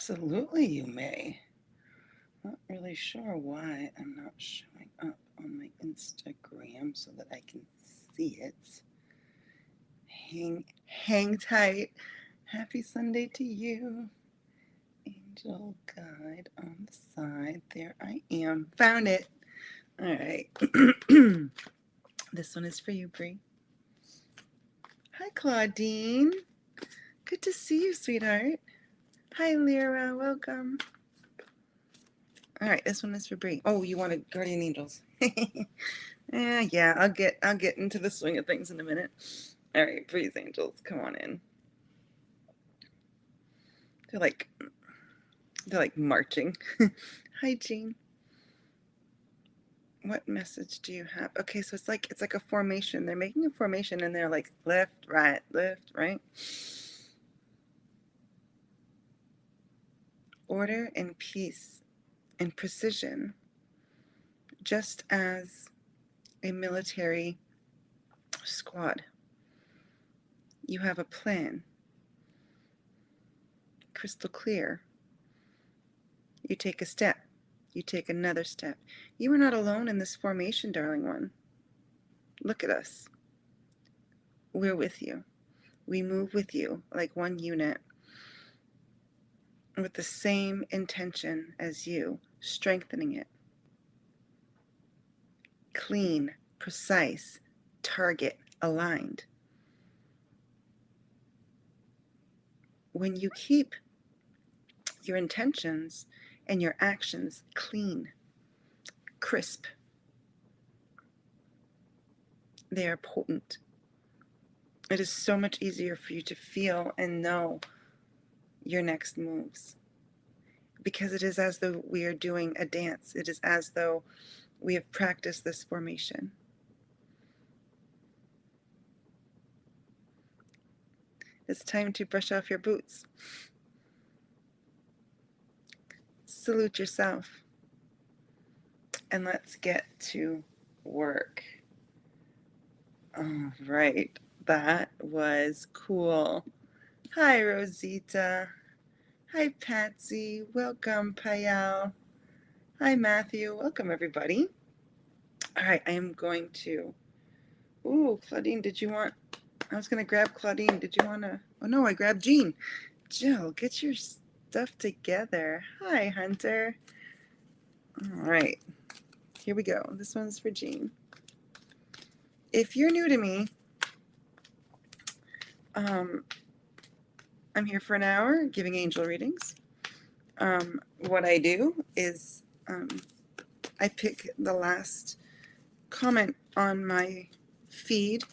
Absolutely, you may. Not really sure why I'm not showing up on my Instagram so that I can see it. Hang tight. Happy Sunday to you. Angel guide on the side. There I am. Found it. All right. This one is for you, Bree. Hi, Claudine. Good to see you, sweetheart. Hi, Lyra. Welcome. All right, this one is for Bree. Oh, you wanted guardian angels. Yeah, I'll get into the swing of things in a minute. All right, Bree's angels, come on in. They're like marching. Hi, Jean. What message do you have? Okay, so it's like a formation. They're making a formation and they're like left, right, order and peace and precision, just as a military squad. You have a plan, crystal clear. You take a step, you take another step. You are not alone in this formation, darling one. Look at us. We're with you. We move with you like one unit with the same intention as you, strengthening it. Clean, precise, target aligned. When you keep your intentions and your actions clean, crisp, they are potent. It is so much easier for you to feel and know your next moves, because it is as though we are doing a dance. It is as though we have practiced this formation. It's time to brush off your boots. Salute yourself. And let's get to work. All right, that was cool. Hi, Rosita. Hi, Patsy. Welcome, Payal. Hi, Matthew. Welcome, everybody. All right, I am going to... Ooh, Claudine, did you want... I was going to grab Claudine. Did you want to... Oh, no, I grabbed Jean. Jill, get your stuff together. Hi, Hunter. All right, here we go. This one's for Jean. If you're new to me, I'm here for an hour giving angel readings. What I do is I pick the last comment on my feed,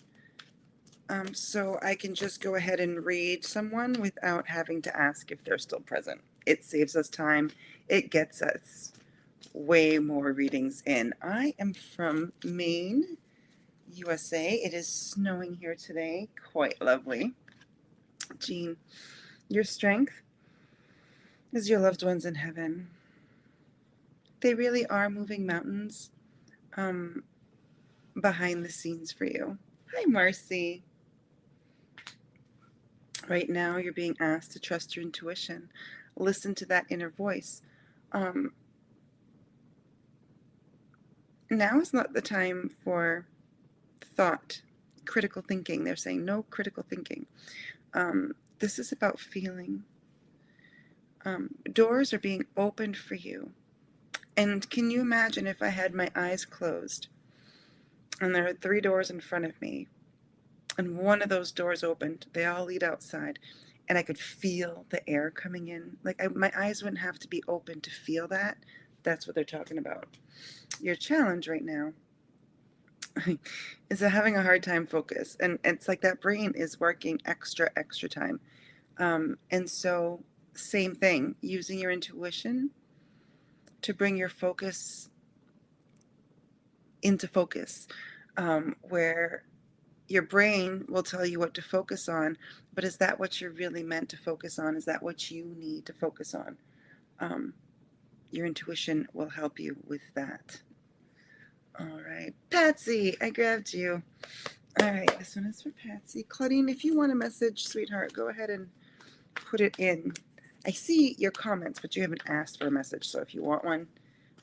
so I can just go ahead and read someone without having to ask if they're still present. It saves us time. It gets us way more readings in. I am from Maine, USA. It is snowing here today. Quite lovely. Jean, your strength is your loved ones in heaven. They really are moving mountains behind the scenes for you. Hi, Marcy. Right now, you're being asked to trust your intuition. Listen to that inner voice. Now is not the time for thought, critical thinking. They're saying no critical thinking. This is about feeling. Doors are being opened for you. And can you imagine if I had my eyes closed and there are 3 doors in front of me and one of those doors opened, they all lead outside, and I could feel the air coming in. Like my eyes wouldn't have to be open to feel that. That's what they're talking about. Your challenge right now is having a hard time focus. And it's like that brain is working extra time. And so same thing, using your intuition to bring your focus into focus, where your brain will tell you what to focus on, but is that what you're really meant to focus on? Is that what you need to focus on? Your intuition will help you with that. All right, Patsy, I grabbed you. All right, this one is for Patsy. Claudine, if you want a message, sweetheart, go ahead and put it in I see your comments, but you haven't asked for a message. So if you want one,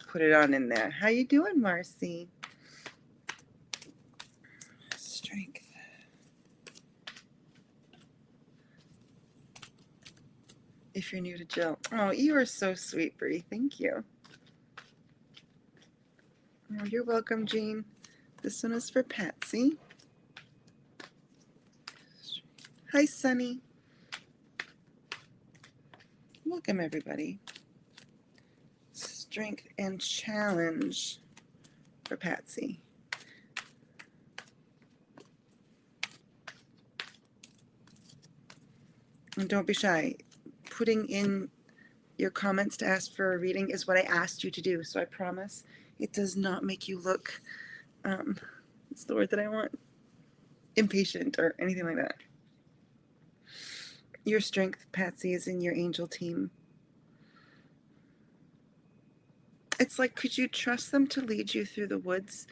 put it on in there. How you doing, Marcy? Strength. If you're new to Jill. Oh, you are so sweet, Bree. Thank you. Oh, you're welcome, Jean. This one is for Patsy. Hi, Sunny. Welcome, everybody. Strength and challenge for Patsy. And don't be shy. Putting in your comments to ask for a reading is what I asked you to do. So I promise it does not make you look, what's the word that I want? Impatient or anything like that. Your strength, Patsy, is in your angel team. It's like, could you trust them to lead you through the woods?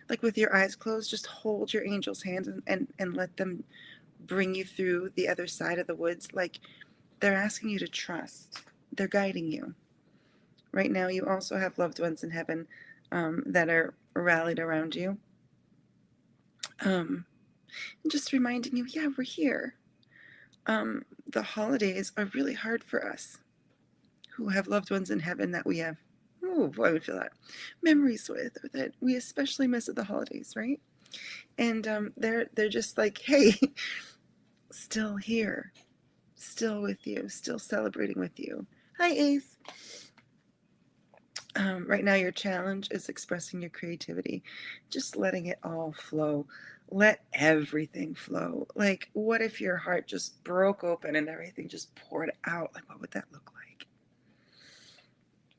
Like with your eyes closed, just hold your angel's hand and let them bring you through the other side of the woods. Like they're asking you to trust. They're guiding you. Right now, you also have loved ones in heaven that are rallied around you. Just reminding you, yeah, we're here. The holidays are really hard for us who have loved ones in heaven that we have, oh boy, I would feel that, memories with, or that we especially miss at the holidays, right? And they're just like, hey, still here, still with you, still celebrating with you. Hi, Ace. Right now, your challenge is expressing your creativity, just letting it all flow. Let everything flow. Like, what if your heart just broke open and everything just poured out? Like, what would that look like?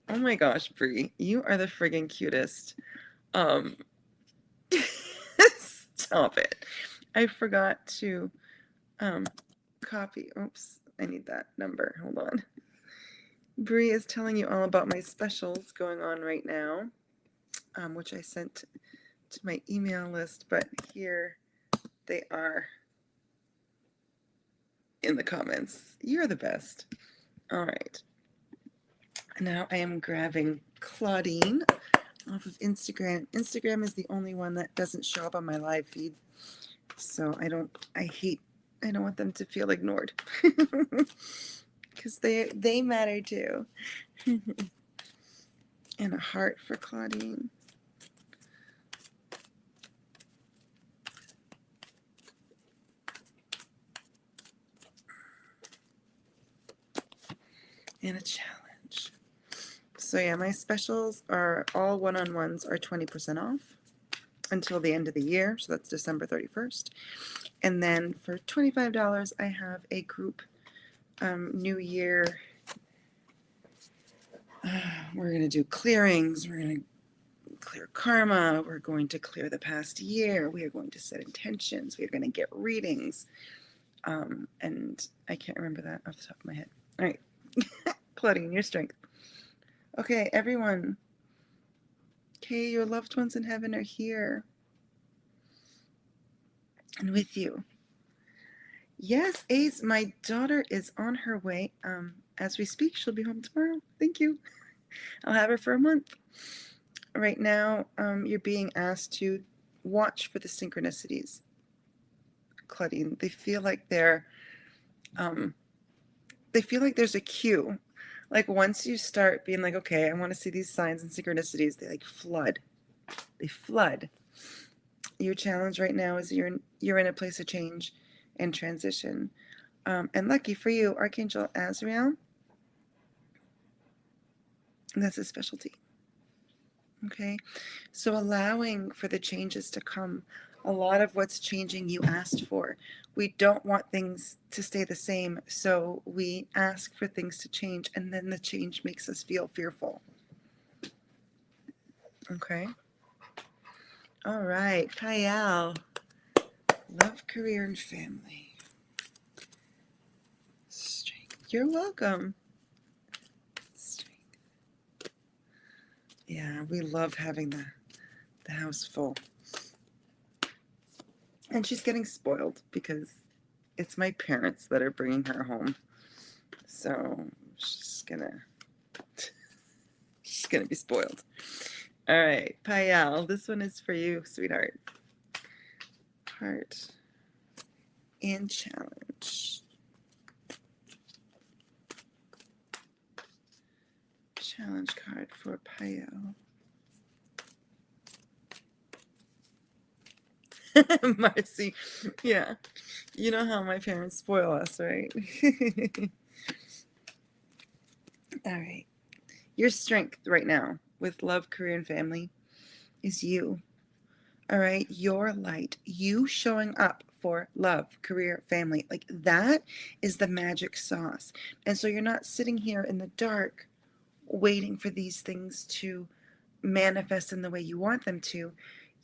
Oh my gosh, Brie, you are the friggin' cutest. Stop it. I forgot to copy. Oops, I need that number. Hold on. Brie is telling you all about my specials going on right now, which I sent to my email list, but here they are in the comments. You're the best. All right. Now I am grabbing Claudine off of Instagram. Instagram is the only one that doesn't show up on my live feed. So I don't want them to feel ignored. Because they matter too. And a heart for Claudine. And a challenge. So yeah, my specials are all one-on-ones are 20% off until the end of the year. So that's December 31st. And then for $25, I have a group New Year. We're going to do clearings. We're going to clear karma. We're going to clear the past year. We are going to set intentions. We are going to get readings. And I can't remember that off the top of my head. All right. Claudine, your strength. Okay, everyone. Okay, your loved ones in heaven are here. And with you. Yes, Ace, my daughter is on her way. As we speak, she'll be home tomorrow. Thank you. I'll have her for a month. Right now, you're being asked to watch for the synchronicities. Claudine, they feel like there's a cue. Like once you start being like, okay, I want to see these signs and synchronicities, they like flood. They flood. Your challenge right now is you're in a place of change and transition. And lucky for you, Archangel Azrael, that's his specialty. Okay, so allowing for the changes to come. A lot of what's changing you asked for. We don't want things to stay the same, so we ask for things to change, and then the change makes us feel fearful. Okay. All right, Kyle. Love, career, and family. Strength. You're welcome. Strength. Yeah, we love having the house full. And she's getting spoiled because it's my parents that are bringing her home. So she's gonna be spoiled. All right, Payal, this one is for you, sweetheart. Heart and challenge. Challenge card for Payal. Marcy, yeah, you know how my parents spoil us, right? All right. Your strength right now with love, career, and family is you. All right. Your light, you showing up for love, career, family. Like that is the magic sauce. And so you're not sitting here in the dark waiting for these things to manifest in the way you want them to.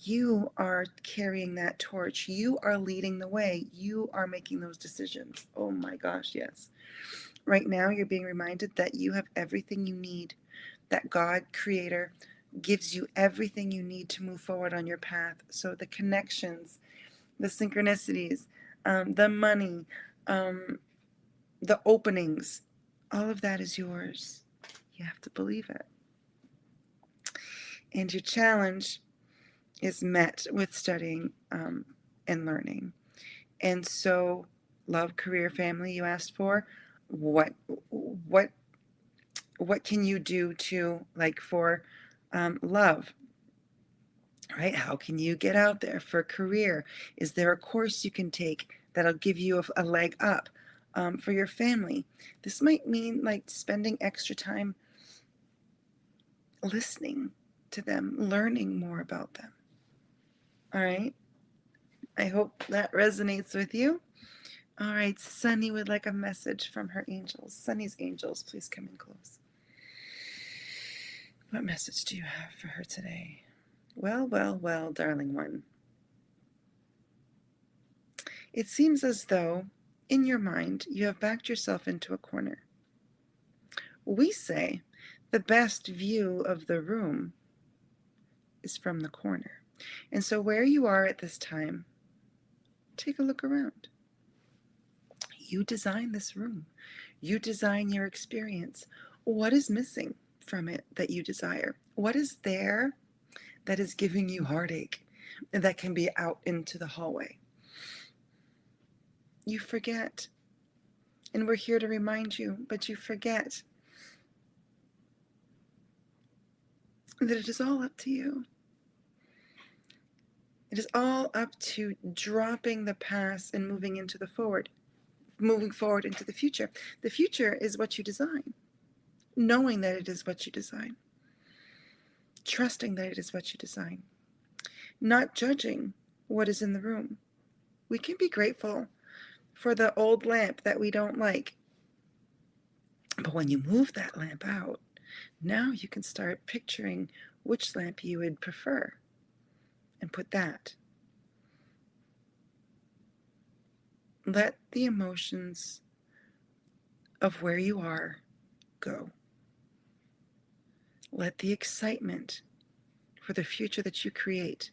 You are carrying that torch. You are leading the way. You are making those decisions. Oh my gosh, yes. Right now, you're being reminded that you have everything you need, that God, Creator, gives you everything you need to move forward on your path. So the connections, the synchronicities, the money, the openings, all of that is yours. You have to believe it. And your challenge is met with studying and learning. And so, love, career, family, you asked for. What what what can you do to, like, for love, right? How can you get out there? For career, is there a course you can take that'll give you a leg up? For your family, this might mean like spending extra time listening to them, learning more about them. All right, I hope that resonates with you. All right, Sunny would like a message from her angels. Sunny's angels, please come in close. What message do you have for her today? Well, well, well, darling one. It seems as though, in your mind, you have backed yourself into a corner. We say the best view of the room is from the corner. And so where you are at this time, take a look around. You design this room. You design your experience. What is missing from it that you desire? What is there that is giving you heartache that can be out into the hallway? You forget. And we're here to remind you, but you forget that it is all up to you. It is all up to dropping the past and moving into the forward, moving forward into the future. The future is what you design, knowing that it is what you design, trusting that it is what you design, not judging what is in the room. We can be grateful for the old lamp that we don't like. But when you move that lamp out, now you can start picturing which lamp you would prefer and put that. Let the emotions of where you are go. Let the excitement for the future that you create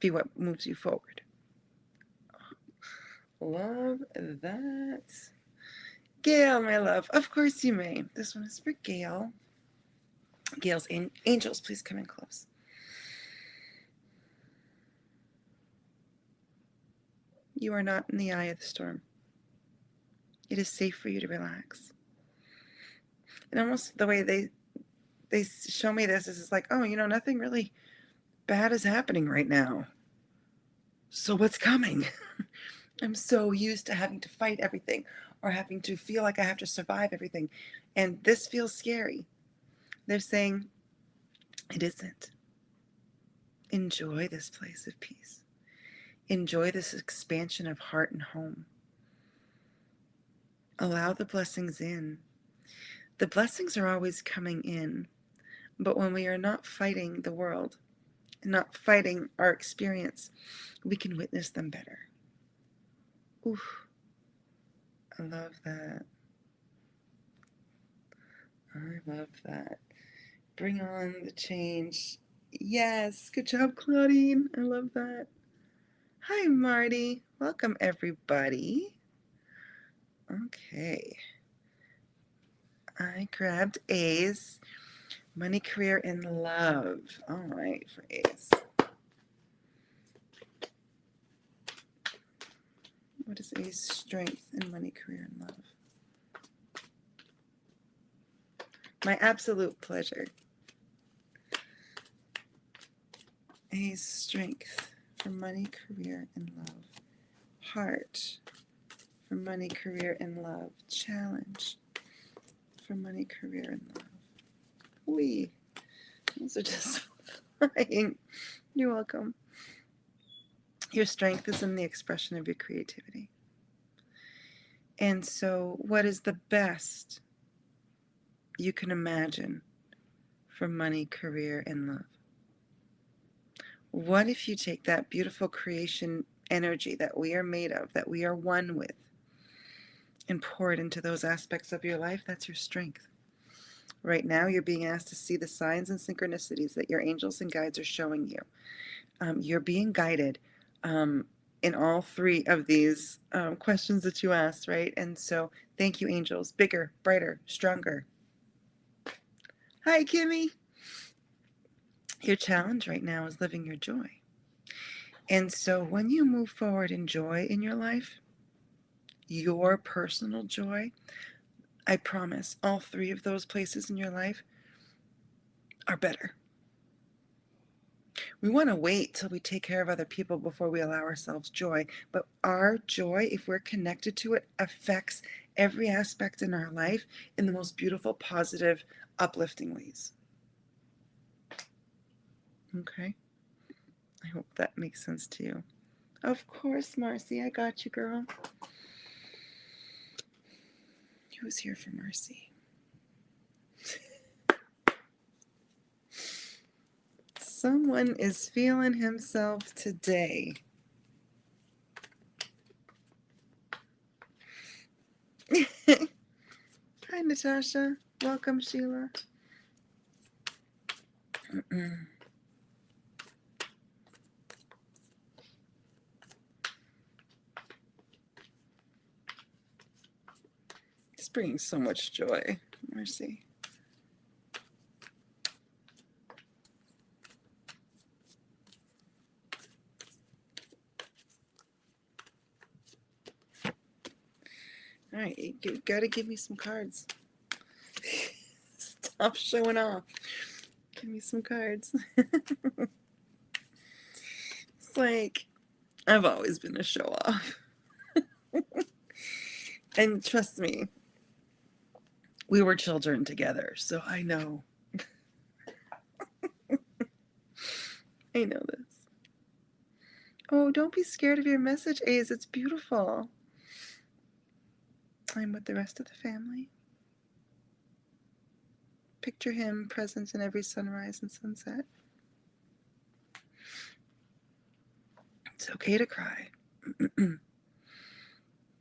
be what moves you forward. Love that. Gail, my love, of course you may. This one is for Gail. Gail's angels, please come in close. You are not in the eye of the storm. It is safe for you to relax. And almost the way they show me this is like, oh, nothing really bad is happening right now. So what's coming? I'm so used to having to fight everything or having to feel like I have to survive everything. And this feels scary. They're saying, it isn't. Enjoy this place of peace. Enjoy this expansion of heart and home. Allow the blessings in. The blessings are always coming in, but when we are not fighting the world, not fighting our experience, we can witness them better. Oof. I love that. I love that. Bring on the change. Yes. Good job, Claudine. I love that. Hi, Marty. Welcome, everybody. Okay. I grabbed A's. Money, career, and love. All right, for A's. What is A's strength in money, career, and love? My absolute pleasure. A's strength for money, career, and love. Heart for money, career, and love. Challenge for money, career, and love. Wee. Those are just flying. You're welcome. Your strength is in the expression of your creativity. And so, what is the best you can imagine for money, career, and love? What if you take that beautiful creation energy that we are made of, that we are one with, and pour it into those aspects of your life? That's your strength. Right now, you're being asked to see the signs and synchronicities that your angels and guides are showing you. You're being guided in all three of these questions that you asked, right? And so, thank you, angels. Bigger, brighter, stronger. Hi, Kimmy. Your challenge right now is living your joy. And so, when you move forward in joy in your life, your personal joy, I promise all three of those places in your life are better. We want to wait till we take care of other people before we allow ourselves joy. But our joy, if we're connected to it, affects every aspect in our life in the most beautiful, positive, uplifting ways. Okay? I hope that makes sense to you. Of course, Marcy. I got you, girl. Who's here for Marcy? Someone is feeling himself today. Hi, Natasha. Welcome, Sheila. It's bringing so much joy, Marcy. All right, you gotta give me some cards. Stop showing off. Give me some cards. It's like, I've always been a show off. And trust me, we were children together, so I know. I know this. Oh, don't be scared of your message, A's. It's beautiful. I'm with the rest of the family. Picture him present in every sunrise and sunset. It's okay to cry.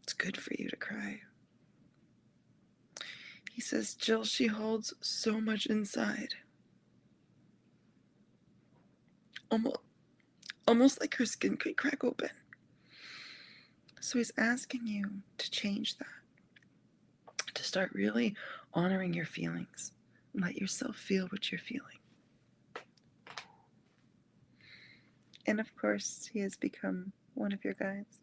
It's good for you to cry. He says, Jill, she holds so much inside. Almost like her skin could crack open. So he's asking you to change that, to start really honoring your feelings. Let yourself feel what you're feeling. And of course, he has become one of your guides.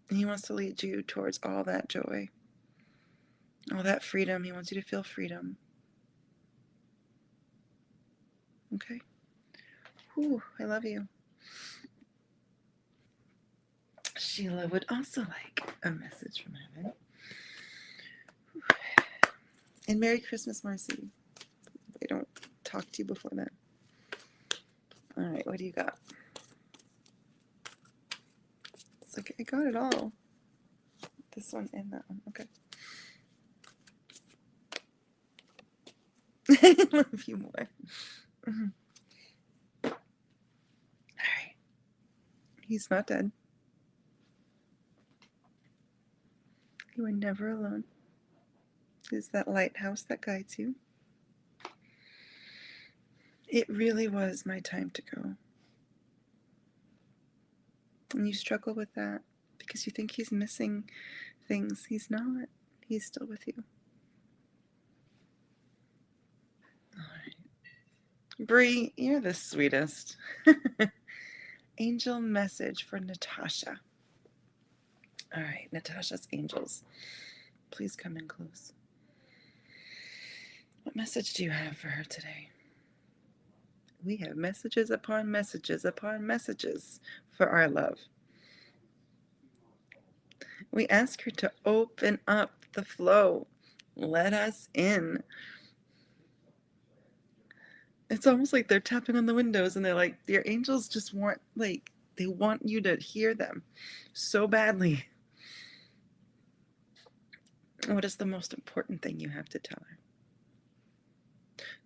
And he wants to lead you towards all that joy, all that freedom. He wants you to feel freedom. Okay? Whew, I love you. Sheila would also like a message from heaven. And Merry Christmas, Marcy. I don't talk to you before then. All right, what do you got? It's like I got it all. This one and that one. Okay. I love you more. Mm-hmm. All right. He's not dead. You are never alone. Is that lighthouse that guides you? It really was my time to go. And you struggle with that because you think he's missing things. He's not. He's still with you. All right. Bree, you're the sweetest. Angel message for Natasha. All right, Natasha's angels. Please come in close. What message do you have for her today? We have messages upon messages upon messages for our love. We ask her to open up the flow. Let us in. It's almost like they're tapping on the windows and they're like, your angels just want, like, they want you to hear them so badly. What is the most important thing you have to tell her?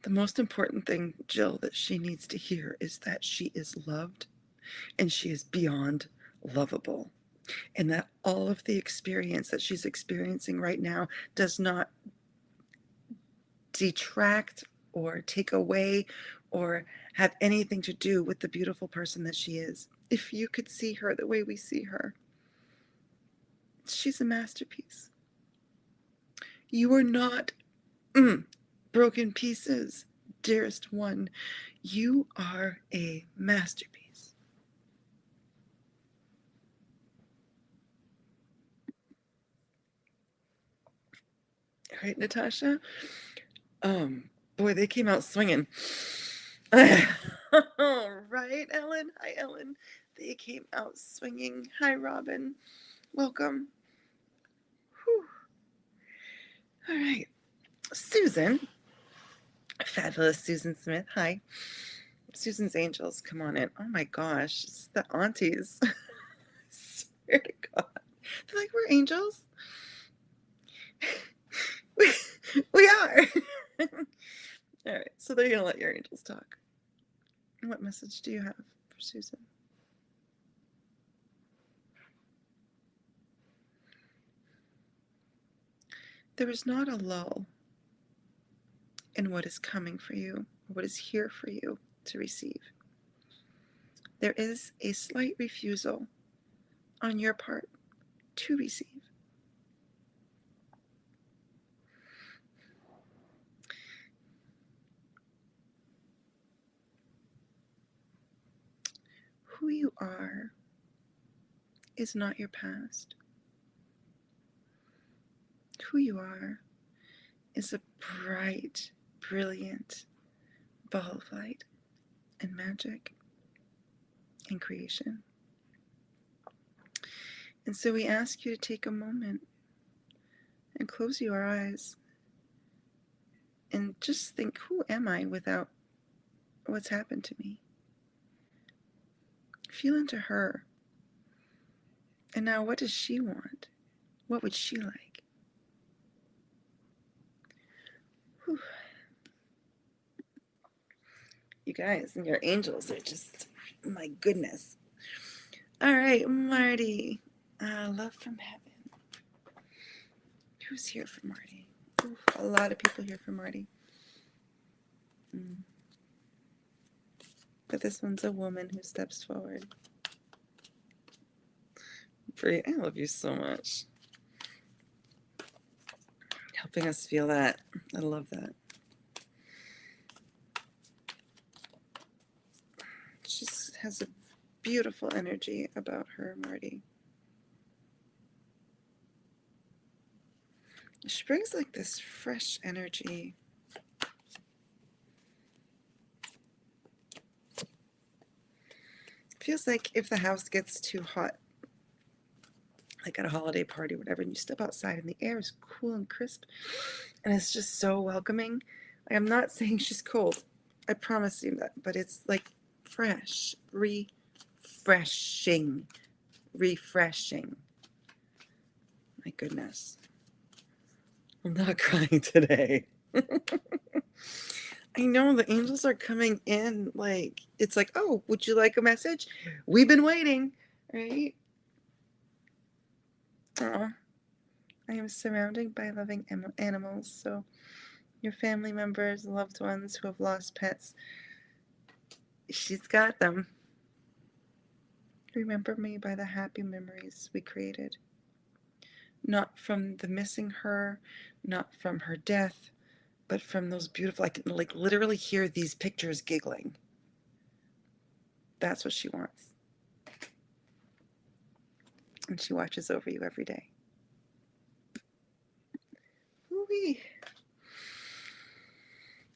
The most important thing, Jill, that she needs to hear is that she is loved and she is beyond lovable. And that all of the experience that she's experiencing right now does not detract or take away or have anything to do with the beautiful person that she is. If you could see her the way we see her, she's a masterpiece. You are not broken pieces, dearest one. You are a masterpiece. All right, Natasha? Boy, they came out swinging. Right, Ellen? Hi, Ellen. They came out swinging. Hi, Robin. Welcome. Whew. All right. Susan. Fabulous Susan Smith. Hi. Susan's Angels. Come on in. Oh my gosh. It's the aunties. I swear to God. They're like, we're angels. we are. All right. So they're going to let your angels talk. What message do you have for Susan? There is not a lull in what is coming for you, what is here for you to receive. There is a slight refusal on your part to receive. Who you are is not your past. Who you are is a bright, brilliant ball of light and magic and creation. And so we ask you to take a moment and close your eyes and just think, who am I without what's happened to me? Feel into her. And now, what does she want? What would she like? Whew. You guys and your angels are just, my goodness. All right, Marty. Love from heaven. Who's here for Marty? Ooh, a lot of people here for Marty. But this one's a woman who steps forward. Bree, I love you so much. Helping us feel that. I love that. She has a beautiful energy about her, Marty. She brings like this fresh energy. Feels like if the house gets too hot, like at a holiday party or whatever, and you step outside and the air is cool and crisp, and it's just so welcoming. Like, I'm not saying she's cold. I promise you that. But it's like fresh, refreshing. My goodness. I'm not crying today. I know the angels are coming in like, it's like, oh, would you like a message? We've been waiting, right? I am surrounded by loving animals, so your family members, loved ones who have lost pets, she's got them. Remember me by the happy memories we created. Not from the missing her, not from her death, but from those beautiful, I can like literally hear these pictures giggling. That's what she wants. And she watches over you every day. Ooh-wee.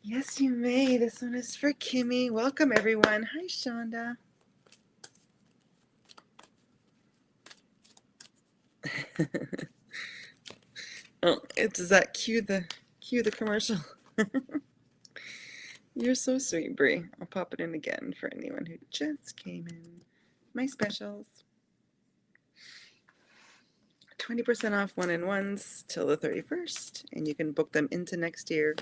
Yes, you may. This one is for Kimmy. Welcome, everyone. Hi, Shonda. Oh, does that cue the commercial? You're so sweet, Brie. I'll pop it in again for anyone who just came in. My specials. 20% off one-in-ones till the 31st, and you can book them into next year.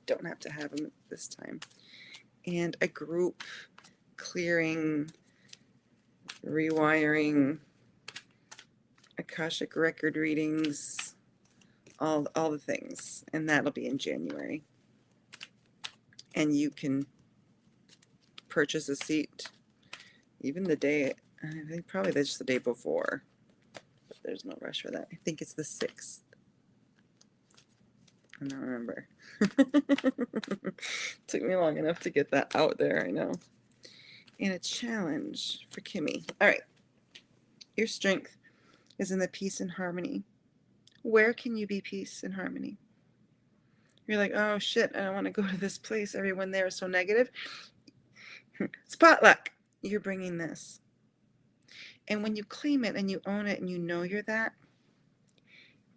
Don't have to have them this time. And a group clearing, rewiring, Akashic record readings, all the things, and that'll be in January. And you can purchase a seat even the day, I think probably just the day before, but there's no rush for that. I think it's the 6th. I don't remember. Took me long enough to get that out there, I know. And a challenge for Kimmy. All right. Your strength is in the peace and harmony. Where can you be peace and harmony? You're like, oh shit, I don't want to go to this place. Everyone there is so negative. Spotluck. You're bringing this. And when you claim it and you own it and you know you're that,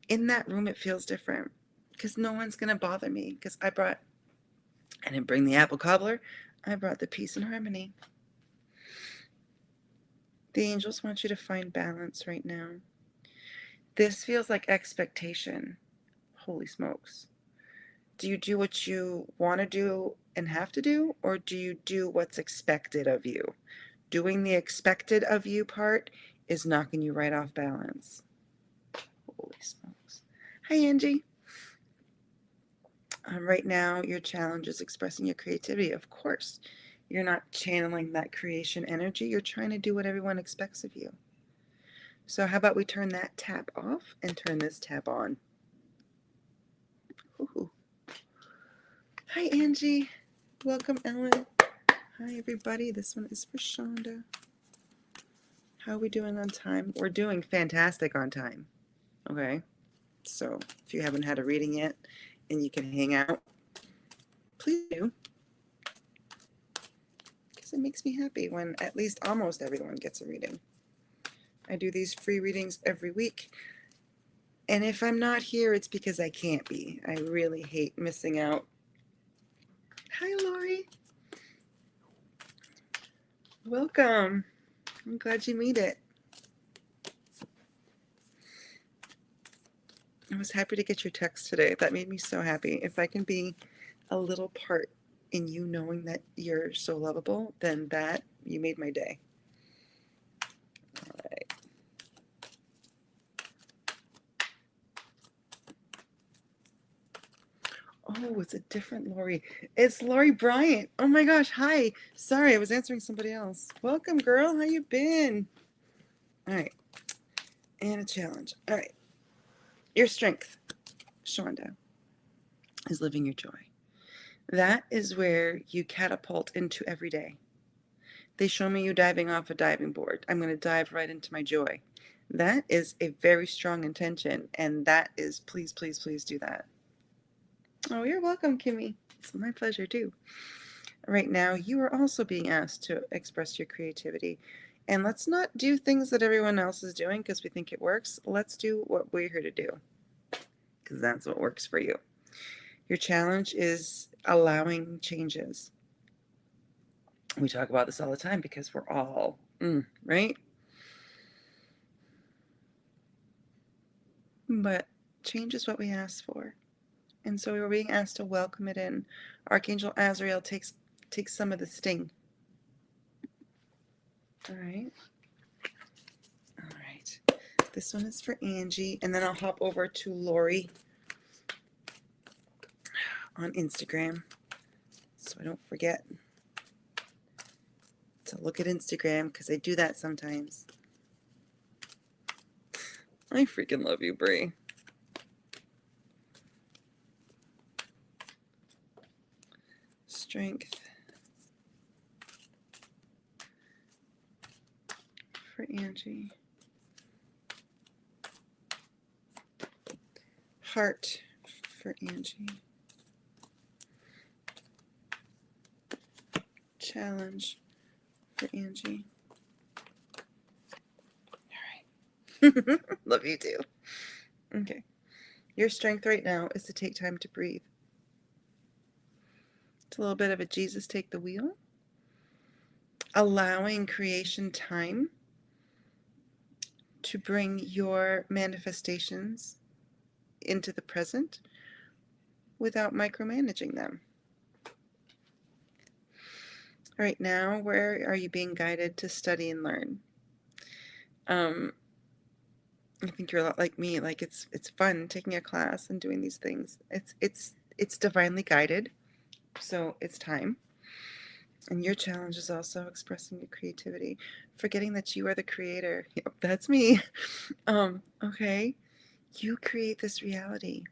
in that room it feels different. Because no one's going to bother me. Because I didn't bring the apple cobbler. I brought the peace and harmony. The angels want you to find balance right now. This feels like expectation. Holy smokes. Do you do what you want to do and have to do, or do you do what's expected of you? Doing the expected of you part is knocking you right off balance. Holy smokes. Hi, Angie. Right now, your challenge is expressing your creativity. Of course, you're not channeling that creation energy. You're trying to do what everyone expects of you. So how about we turn that tap off and turn this tap on? Ooh. Hi, Angie. Welcome, Ellen. Hi, everybody. This one is for Shonda. How are we doing on time? We're doing fantastic on time. Okay. So if you haven't had a reading yet and you can hang out, please do. Because it makes me happy when at least almost everyone gets a reading. I do these free readings every week. And if I'm not here, it's because I can't be. I really hate missing out. Hi, Lori. Welcome. I'm glad you made it. I was happy to get your text today. That made me so happy. If I can be a little part in you knowing that you're so lovable, then you made my day. All right. Oh, it's a different Lori. It's Lori Bryant. Oh my gosh, hi. Sorry, I was answering somebody else. Welcome, girl. How you been? All right. And a challenge. All right. Your strength, Shonda, is living your joy. That is where you catapult into every day. They show me you diving off a diving board. I'm going to dive right into my joy. That is a very strong intention, and that is, please, please, please do that. Oh, you're welcome, Kimmy. It's my pleasure, too. Right now, you are also being asked to express your creativity. And let's not do things that everyone else is doing because we think it works. Let's do what we're here to do, because that's what works for you. Your challenge is allowing changes. We talk about this all the time because we're all, right? But change is what we ask for. And so we were being asked to welcome it in. Archangel Azrael takes some of the sting. All right. All right. This one is for Angie. And then I'll hop over to Lori on Instagram so I don't forget to look at Instagram because I do that sometimes. I freaking love you, Bree. Strength for Angie. Heart for Angie. Challenge for Angie. All right. Love you too. Okay. Your strength right now is to take time to breathe. It's a little bit of a Jesus take the wheel. Allowing creation time to bring your manifestations into the present without micromanaging them. All right, now where are you being guided to study and learn? I think you're a lot like me. Like it's fun taking a class and doing these things. It's divinely guided, so it's time. And your challenge is also expressing your creativity, forgetting that you are the creator. Yep, that's me. Okay, you create this reality.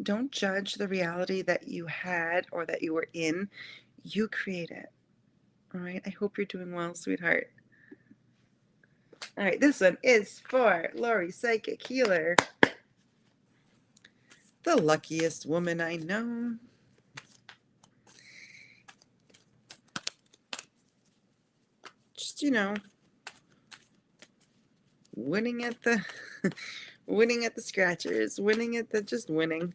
Don't judge the reality that you had or that you were in. You create it. All right. I hope you're doing well, sweetheart. All right. This one is for Lori, psychic healer. The luckiest woman I know. Just, winning at the winning at the scratchers, winning at the just winning.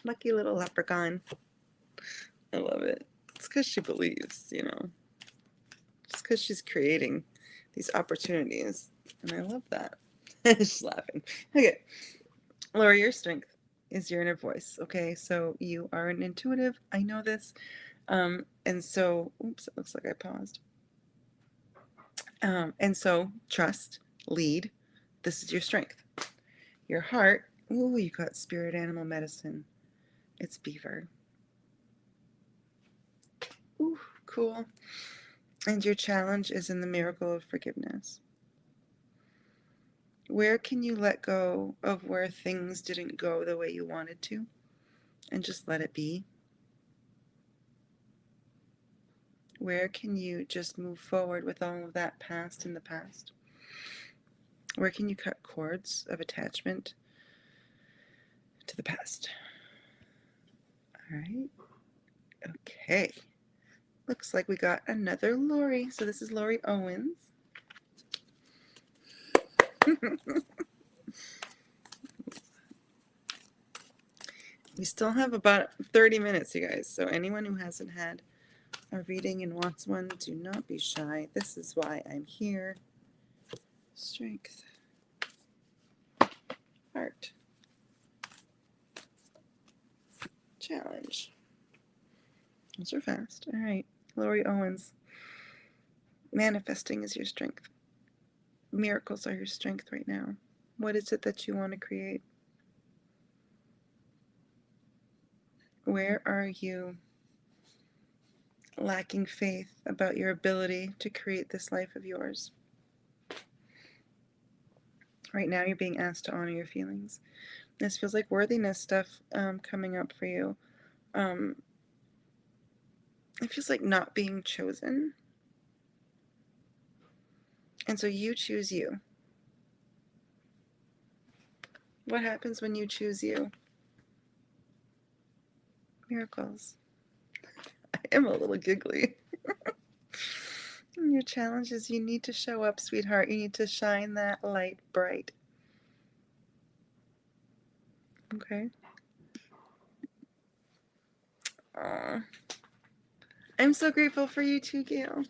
Lucky little leprechaun. I love it. It's because she believes, just because she's creating these opportunities. And I love that. She's laughing. Okay. Laura, your strength is your inner voice. Okay. So you are an intuitive. I know this. And so, oops, it looks like I paused. And so trust, lead. This is your strength. Your heart. Ooh, you got spirit animal medicine. It's beaver. Ooh, cool. And your challenge is in the miracle of forgiveness. Where can you let go of where things didn't go the way you wanted to and just let it be? Where can you just move forward with all of that past in the past? Where can you cut cords of attachment to the past? All right. Okay. Looks like we got another Lori. So this is Lori Owens. We still have about 30 minutes, you guys. So anyone who hasn't had a reading and wants one, do not be shy. This is why I'm here. Strength. Heart. Challenge. Those are fast. All right. Lori Owens. Manifesting is your strength. Miracles are your strength right now. What is it that you want to create? Where are you lacking faith about your ability to create this life of yours? Right now you're being asked to honor your feelings. This feels like worthiness stuff coming up for you. It feels like not being chosen. And so you choose you. What happens when you choose you? Miracles. I am a little giggly. And your challenge is you need to show up, sweetheart. You need to shine that light bright. Okay? Aww. I'm so grateful for you too, Gail.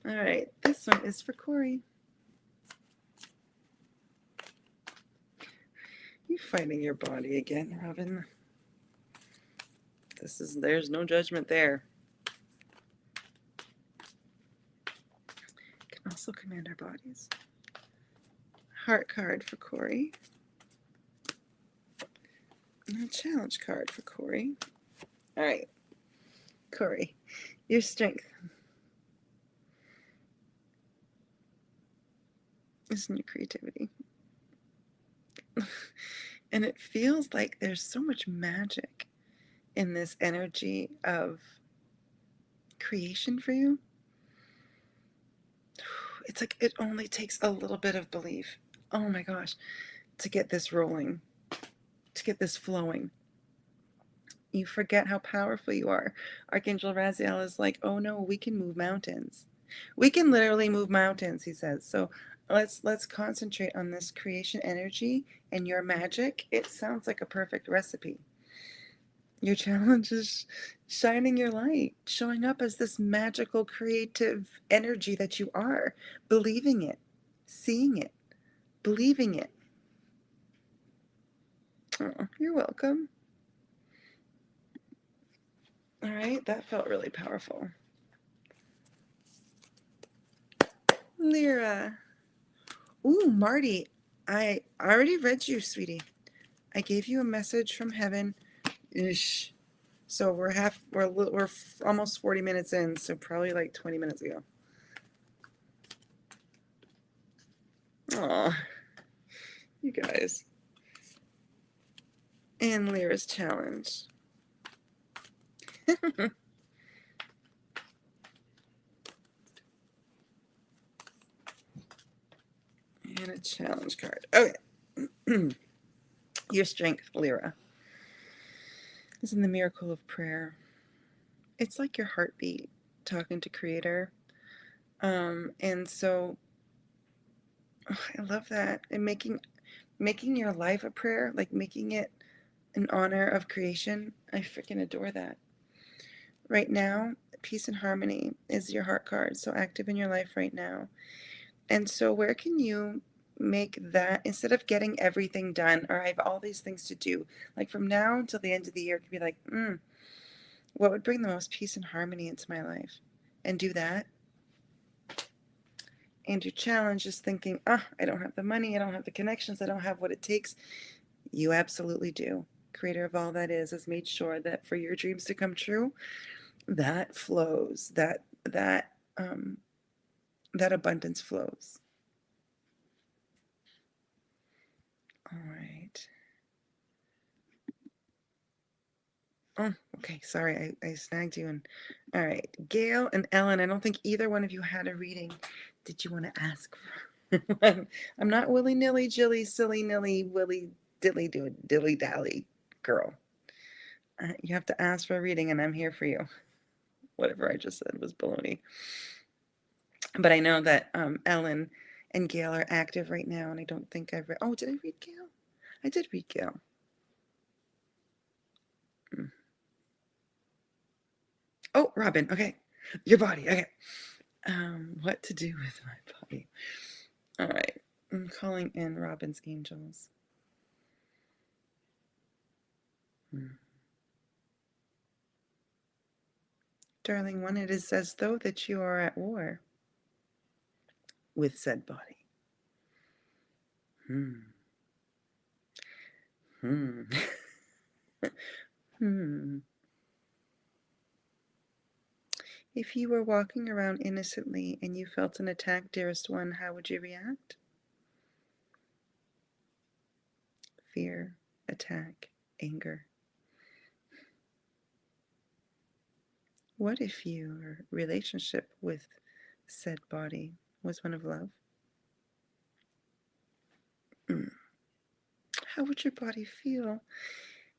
All right, this one is for Corey. You fighting your body again, Robin. There's no judgment there. Can also command our bodies. Heart card for Corey. And a challenge card for Corey. All right, Corey, your strength. is in your creativity. And it feels like there's so much magic in this energy of creation for you. It's like it only takes a little bit of belief. Oh my gosh, to get this rolling, to get this flowing. You forget how powerful you are. Archangel Raziel is like, oh no, we can move mountains. We can literally move mountains, he says. So let's concentrate on this creation energy and your magic. It sounds like a perfect recipe. Your challenge is shining your light, showing up as this magical creative energy that you are, believing it, seeing it, believing it. Oh, you're welcome. All right, that felt really powerful. Lyra. Ooh, Marty, I already read you, sweetie. I gave you a message from heaven. Ish. So we're almost 40 minutes in, so probably like 20 minutes ago. Aw, you guys. And Lyra's challenge. And a challenge card. Okay. Your strength, Lyra, is in the miracle of prayer. It's like your heartbeat talking to Creator. And so I love that. And making your life a prayer, like making it an honor of creation. I freaking adore that. Right now, peace and harmony is your heart card, so active in your life right now. And so where can you make that, instead of getting everything done, or I have all these things to do, like from now until the end of the year, it could be like, what would bring the most peace and harmony into my life? And do that. And your challenge is thinking, I don't have the money, I don't have the connections, I don't have what it takes. You absolutely do. Creator of all that is has made sure that for your dreams to come true, that flows, that abundance flows. All right. Oh, okay. Sorry, I snagged you. And all right, Gail and Ellen. I don't think either one of you had a reading. Did you want to ask? I'm not willy nilly, jilly, silly nilly, willy dilly do dilly dally girl. You have to ask for a reading, and I'm here for you. Whatever I just said was baloney. But I know that Ellen and Gail are active right now, and I don't think I've read. Oh, did I read Gail? I did read Gail. Mm. Oh, Robin. Okay, your body. Okay. What to do with my body? All right. I'm calling in Robin's angels. Darling one, it is as though that you are at war with said body. Hmm. Hmm. Hmm. If you were walking around innocently and you felt an attack, dearest one, how would you react? Fear, attack, anger. What if your relationship with said body was one of love? Mm. How would your body feel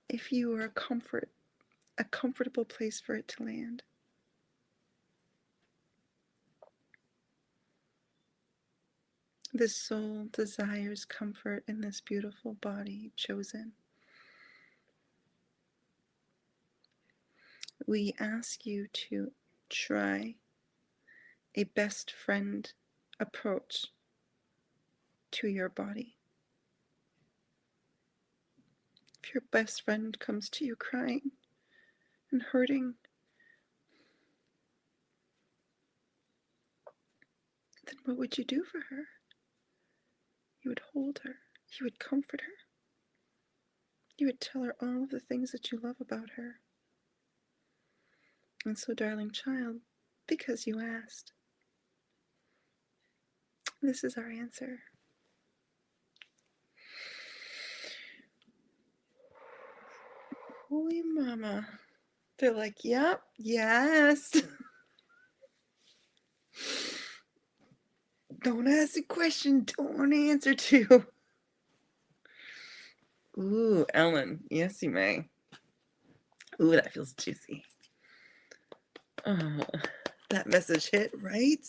if you were a comfortable place for it to land? The soul desires comfort in this beautiful body chosen. We ask you to try a best friend approach to your body. If your best friend comes to you crying and hurting, then what would you do for her? You would hold her. You would comfort her. You would tell her all of the things that you love about her. And so, darling child, because you asked, this is our answer. Holy mama. They're like, yep, yes. Don't ask a question, don't answer to. Ooh, Ellen, yes you may. Ooh, that feels juicy. That message hit, right?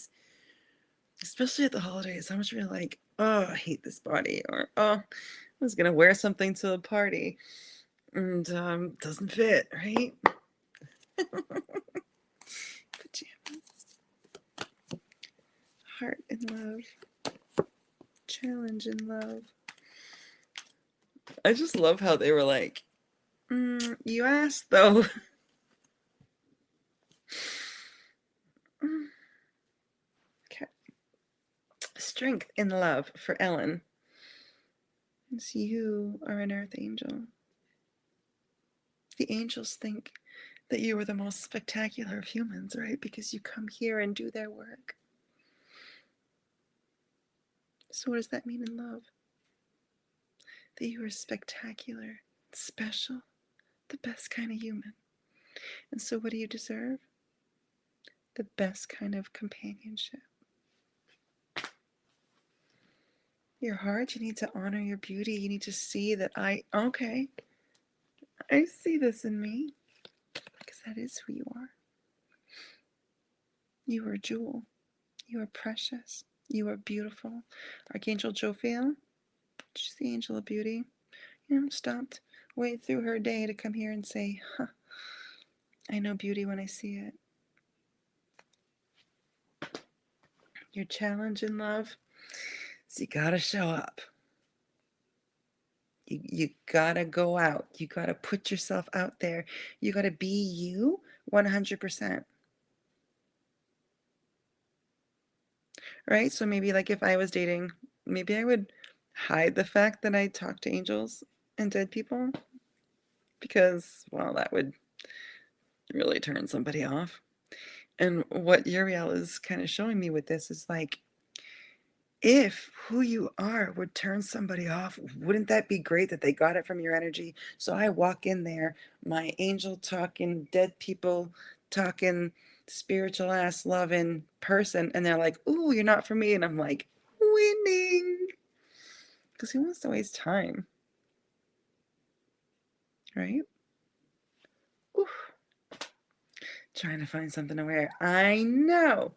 Especially at the holidays, how much we're like, oh, I hate this body, or oh, I was gonna wear something to a party and doesn't fit, right? Pajamas. Heart and love. Challenge and love. I just love how they were like, you asked though. Okay. Strength in love for Ellen. As you are an earth angel. The angels think that you are the most spectacular of humans, right? Because you come here and do their work. So what does that mean in love? That you are spectacular, special, the best kind of human. And so what do you deserve? The best kind of companionship. Your heart, you need to honor your beauty. You need to see that I see this in me. Because that is who you are. You are a jewel. You are precious. You are beautiful. Archangel Jophiel, she's the angel of beauty. Stopped way through her day to come here and say, I know beauty when I see it. Your challenge in love is you gotta show up. You gotta go out. You gotta put yourself out there. You gotta be you 100%. Right? So maybe like if I was dating, maybe I would hide the fact that I talk to angels and dead people because, well, that would really turn somebody off. And what Uriel is kind of showing me with this is like, if who you are would turn somebody off, wouldn't that be great that they got it from your energy? So I walk in there, my angel talking, dead people talking, spiritual ass loving person, and they're like, ooh, you're not for me. And I'm like, winning. Because who wants to waste time? Right? Oof. Trying to find something to wear. I know.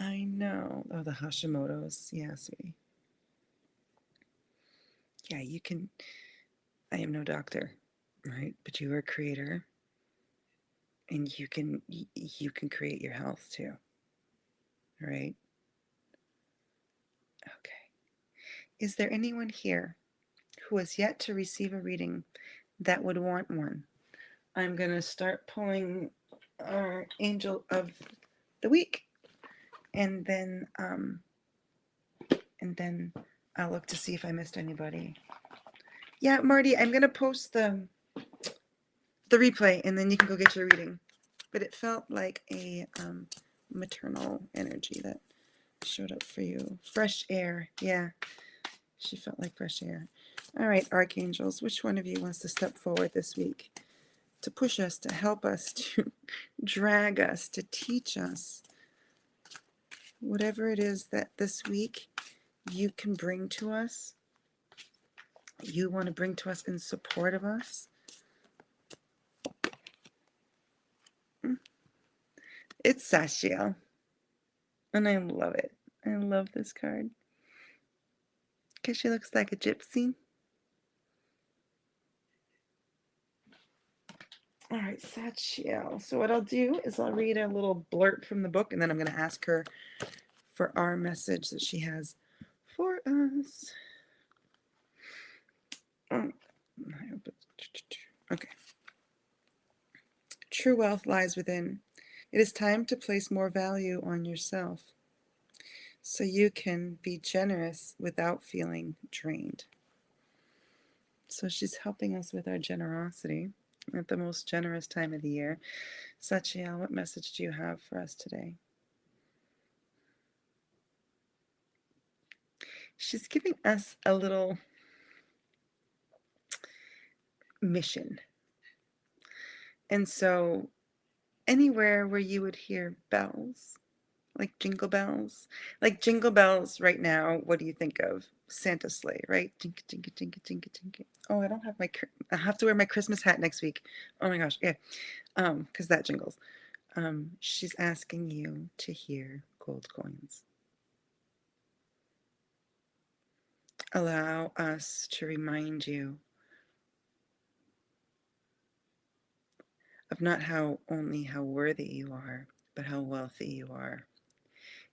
Oh, the Hashimoto's. Yeah, sweetie. Yeah, you can. I am no doctor, right? But you are a creator, and you can create your health too, right? Okay. Is there anyone here who has yet to receive a reading that would want one? I'm gonna start pulling our angel of the week, and then I'll look to see if I missed anybody. Yeah, Marty, I'm gonna post the replay, and then you can go get your reading. But it felt like a maternal energy that showed up for you. Fresh air. Yeah, she felt like fresh air. All right, archangels, which one of you wants to step forward this week to push us, to help us, to drag us, to teach us? Whatever it is that this week you can bring to us, you want to bring to us in support of us. It's Sachiel, and I love it. I love this card because she looks like a gypsy. All right, Sachiel. So what I'll do is I'll read a little blurb from the book, and then I'm going to ask her for our message that she has for us. Okay. True wealth lies within. It is time to place more value on yourself so you can be generous without feeling drained. So she's helping us with our generosity at the most generous time of the year. Sachiel, what message do you have for us today? She's giving us a little mission. And so anywhere where you would hear bells, like jingle bells right now, what do you think of? Santa sleigh, right? Jinka, jinka, jinka, jinka, jinka. Oh, I don't have I have to wear my Christmas hat next week. Oh my gosh, yeah, because that jingles. She's asking you to hear gold coins. Allow us to remind you of not only how worthy you are, but how wealthy you are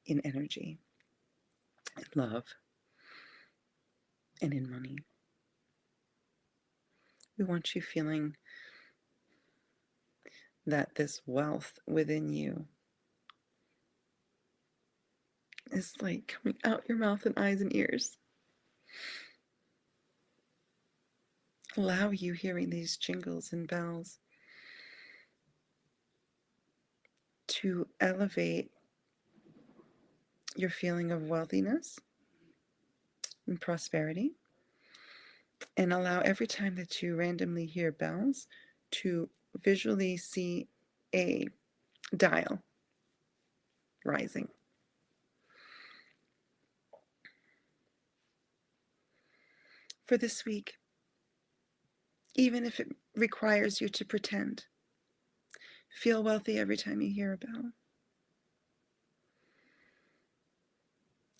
in energy, in love, and in money. We want you feeling that this wealth within you is like coming out your mouth and eyes and ears. Allow you hearing these jingles and bells to elevate your feeling of wealthiness and prosperity, and allow every time that you randomly hear bells to visually see a dial rising. For this week, even if it requires you to pretend, feel wealthy every time you hear a bell.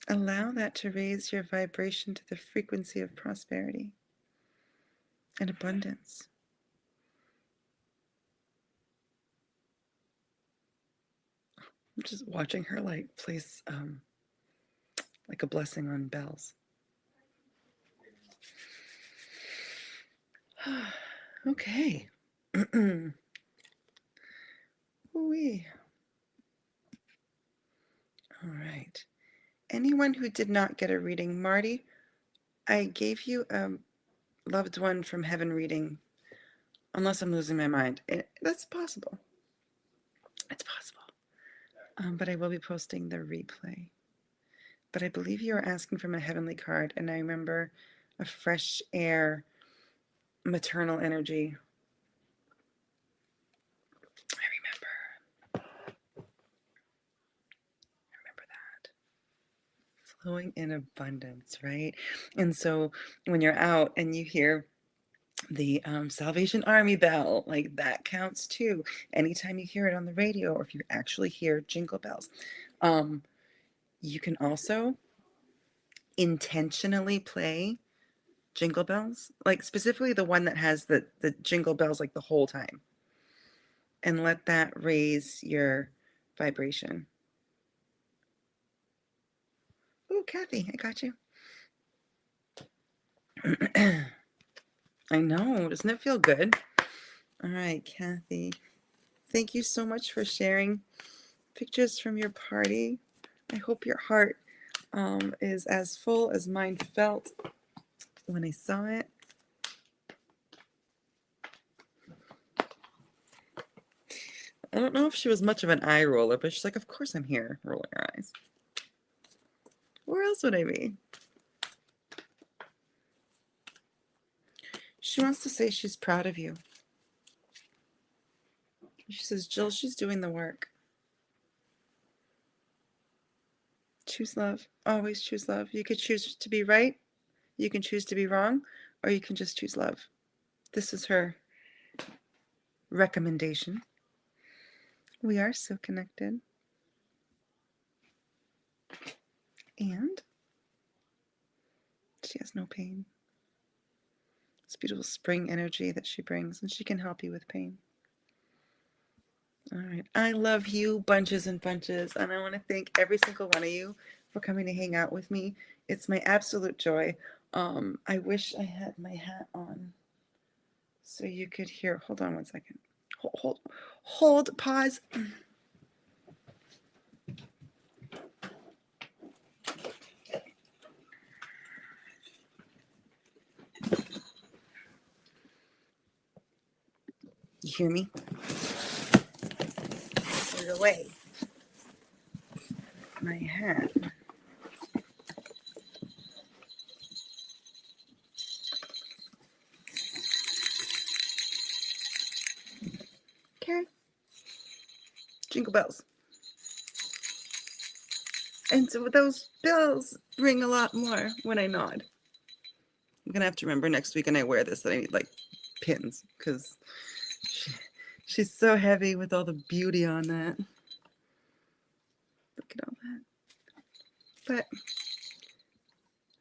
Allow that to raise your vibration to the frequency of prosperity and abundance. I'm just watching her like place like a blessing on bells. Okay. Ooh-wee. All right. Anyone who did not get a reading, Marty, I gave you a loved one from heaven reading, unless I'm losing my mind. That's possible. It's possible. But I will be posting the replay. But I believe you are asking for my heavenly card, and I remember a fresh air, maternal energy. I remember that. Flowing in abundance, right? And so when you're out and you hear the Salvation Army bell, like that counts too. Anytime you hear it on the radio, or if you actually hear jingle bells, you can also intentionally play jingle bells, like specifically the one that has the jingle bells like the whole time, and let that raise your vibration. Oh, Kathy, I got you. I know, doesn't it feel good? All right, Kathy, thank you so much for sharing pictures from your party. I hope your heart is as full as mine felt when I saw it. I don't know if she was much of an eye roller, but she's like, of course I'm here, rolling her eyes. Where else would I be? She wants to say she's proud of you. She says, Jill, she's doing the work. Choose love. Always choose love. You could choose to be right, you can choose to be wrong, or you can just choose love. This is her recommendation. We are so connected. And she has no pain. It's beautiful spring energy that she brings, and she can help you with pain. All right. I love you bunches and bunches, and I want to thank every single one of you for coming to hang out with me. It's my absolute joy. I wish I had my hat on so you could hear. Hold on one second. Hold, pause. You hear me? Put it away. My hat. Jingle bells. And so those bells ring a lot more when I nod. I'm going to have to remember next week when I wear this that I need like pins because she's so heavy with all the beauty on that. Look at all that. But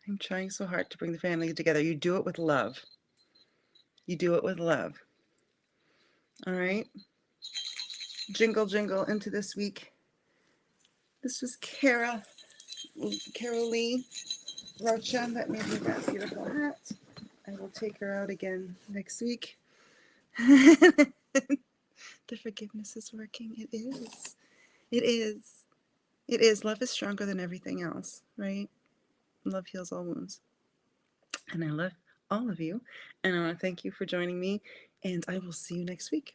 I'm trying so hard to bring the family together. You do it with love. You do it with love. All right. Jingle, jingle into this week. This was Carol Lee Rocha that made me that beautiful hat. I will take her out again next week. The forgiveness is working. It is. It is. It is. Love is stronger than everything else, right? Love heals all wounds. And I love all of you. And I want to thank you for joining me. And I will see you next week.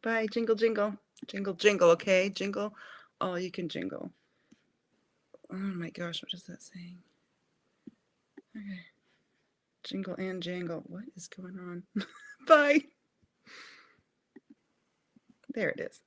Bye. Jingle, jingle. Jingle, jingle, okay? Jingle. All you can jingle. Oh my gosh, what is that saying? Okay. Jingle and jangle. What is going on? Bye. There it is.